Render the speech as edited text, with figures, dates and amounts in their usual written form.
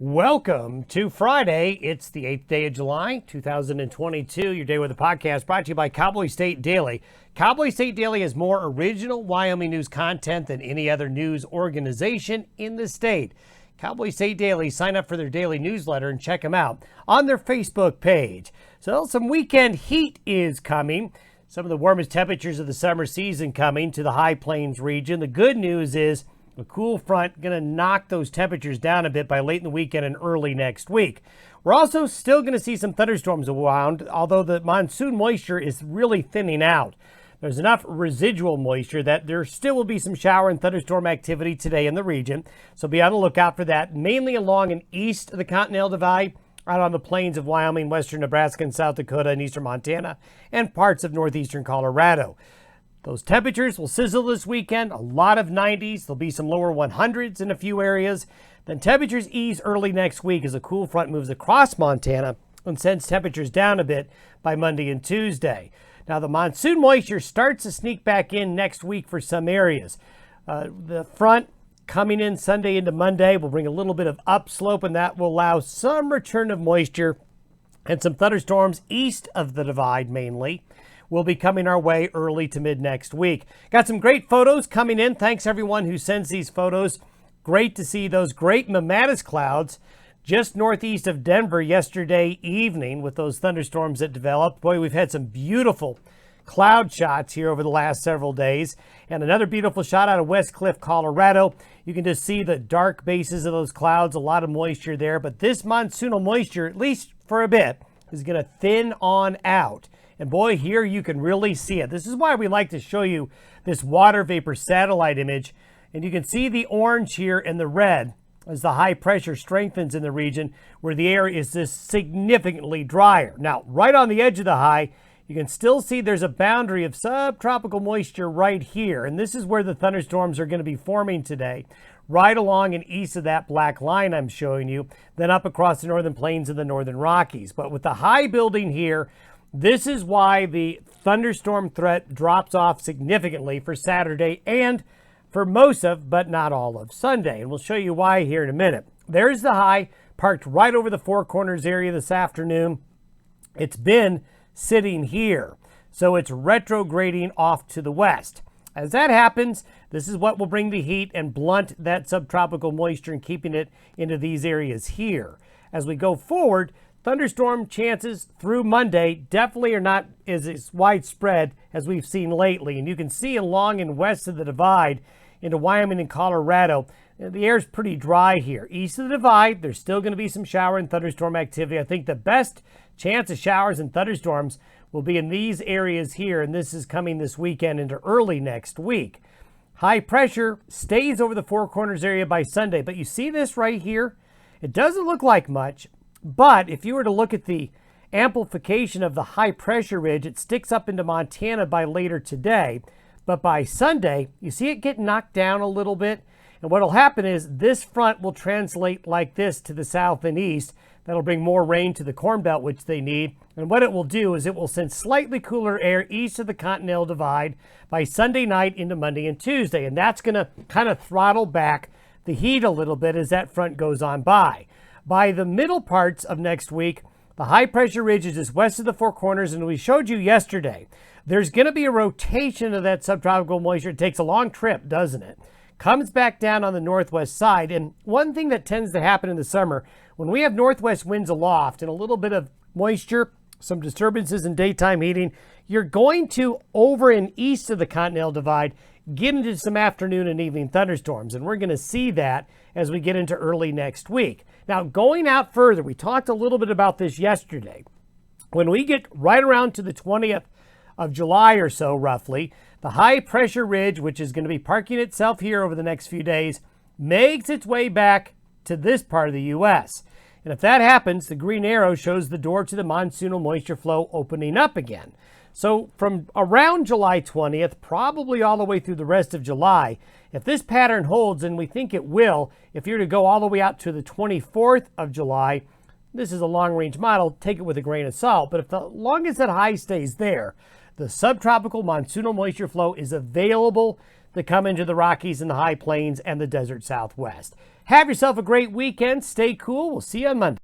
Welcome to Friday. It's the 8th day of July, 2022. Your Day with the Podcast brought to you by Cowboy State Daily. Cowboy State Daily has more original Wyoming news content than any other news organization in the state. Cowboy State Daily, sign up for their daily newsletter and check them out on their Facebook page. So some weekend heat is coming. Some of the warmest temperatures of the summer season coming to the High Plains region. The good news is a cool front going to knock those temperatures down a bit by late in the weekend and early next week. We're also still going to see some thunderstorms around, although the monsoon moisture is really thinning out. There's enough residual moisture that there still will be some shower and thunderstorm activity today in the region. So be on the lookout for that, mainly along and east of the Continental Divide, out on the plains of Wyoming, western Nebraska and South Dakota and eastern Montana, and parts of northeastern Colorado. Those temperatures will sizzle this weekend, a lot of 90s. There'll be some lower 100s in a few areas. Then temperatures ease early next week as a cool front moves across Montana and sends temperatures down a bit by Monday and Tuesday. Now, the monsoon moisture starts to sneak back in next week for some areas. The front coming in Sunday into Monday will bring a little bit of upslope, and that will allow some return of moisture and some thunderstorms east of the divide mainly will be coming our way early to mid next week. Got some great photos coming in. Thanks everyone who sends these photos. Great to see those great mammatus clouds just northeast of Denver yesterday evening with those thunderstorms that developed. Boy, we've had some beautiful cloud shots here over the last several days. And another beautiful shot out of West Cliff, Colorado. You can just see the dark bases of those clouds, a lot of moisture there. But this monsoonal moisture, at least for a bit, is going to thin on out. And boy, here you can really see it. This is why we like to show you this water vapor satellite image. And you can see the orange here and the red as the high pressure strengthens in the region where the air is just significantly drier. Now, right on the edge of the high, you can still see there's a boundary of subtropical moisture right here. And this is where the thunderstorms are going to be forming today, right along and east of that black line I'm showing you, then up across the northern plains of the northern Rockies. But with the high building here, this is why the thunderstorm threat drops off significantly for Saturday and for most of, but not all of, Sunday. And we'll show you why here in a minute. There's the high parked right over the Four Corners area this afternoon. It's been sitting here, so it's retrograding off to the west. As that happens, this is what will bring the heat and blunt that subtropical moisture and keeping it into these areas here. As we go forward, thunderstorm chances through Monday definitely are not as widespread as we've seen lately. And you can see along and west of the divide into Wyoming and Colorado, the air's pretty dry here. East of the divide, there's still going to be some shower and thunderstorm activity. I think the best chance of showers and thunderstorms will be in these areas here, and this is coming this weekend into early next week. High pressure stays over the Four Corners area by Sunday, but you see this right here? It doesn't look like much. But if you were to look at the amplification of the high pressure ridge, it sticks up into Montana by later today. But by Sunday, you see it get knocked down a little bit. And what will happen is this front will translate like this to the south and east. That'll bring more rain to the Corn Belt, which they need. And what it will do is it will send slightly cooler air east of the Continental Divide by Sunday night into Monday and Tuesday. And that's going to kind of throttle back the heat a little bit as that front goes on by. By the middle parts of next week, the high pressure ridge is just west of the Four Corners, and we showed you yesterday, there's going to be a rotation of that subtropical moisture. It takes a long trip, doesn't it? Comes back down on the northwest side, and one thing that tends to happen in the summer, when we have northwest winds aloft and a little bit of moisture, some disturbances in daytime heating, you're going to, over and east of the Continental Divide, get into some afternoon and evening thunderstorms, and we're going to see that as we get into early next week. Now, going out further, we talked a little bit about this yesterday. When we get right around to the 20th of July or so, roughly, the high pressure ridge, which is going to be parking itself here over the next few days, makes its way back to this part of the U.S. And if that happens, the green arrow shows the door to the monsoonal moisture flow opening up again. So from around July 20th, probably all the way through the rest of July, if this pattern holds, and we think it will, if you're to go all the way out to the 24th of July, this is a long-range model, take it with a grain of salt. But if the long as that high stays there, the subtropical monsoonal moisture flow is available to come into the Rockies and the High Plains and the desert Southwest. Have yourself a great weekend. Stay cool. We'll see you on Monday.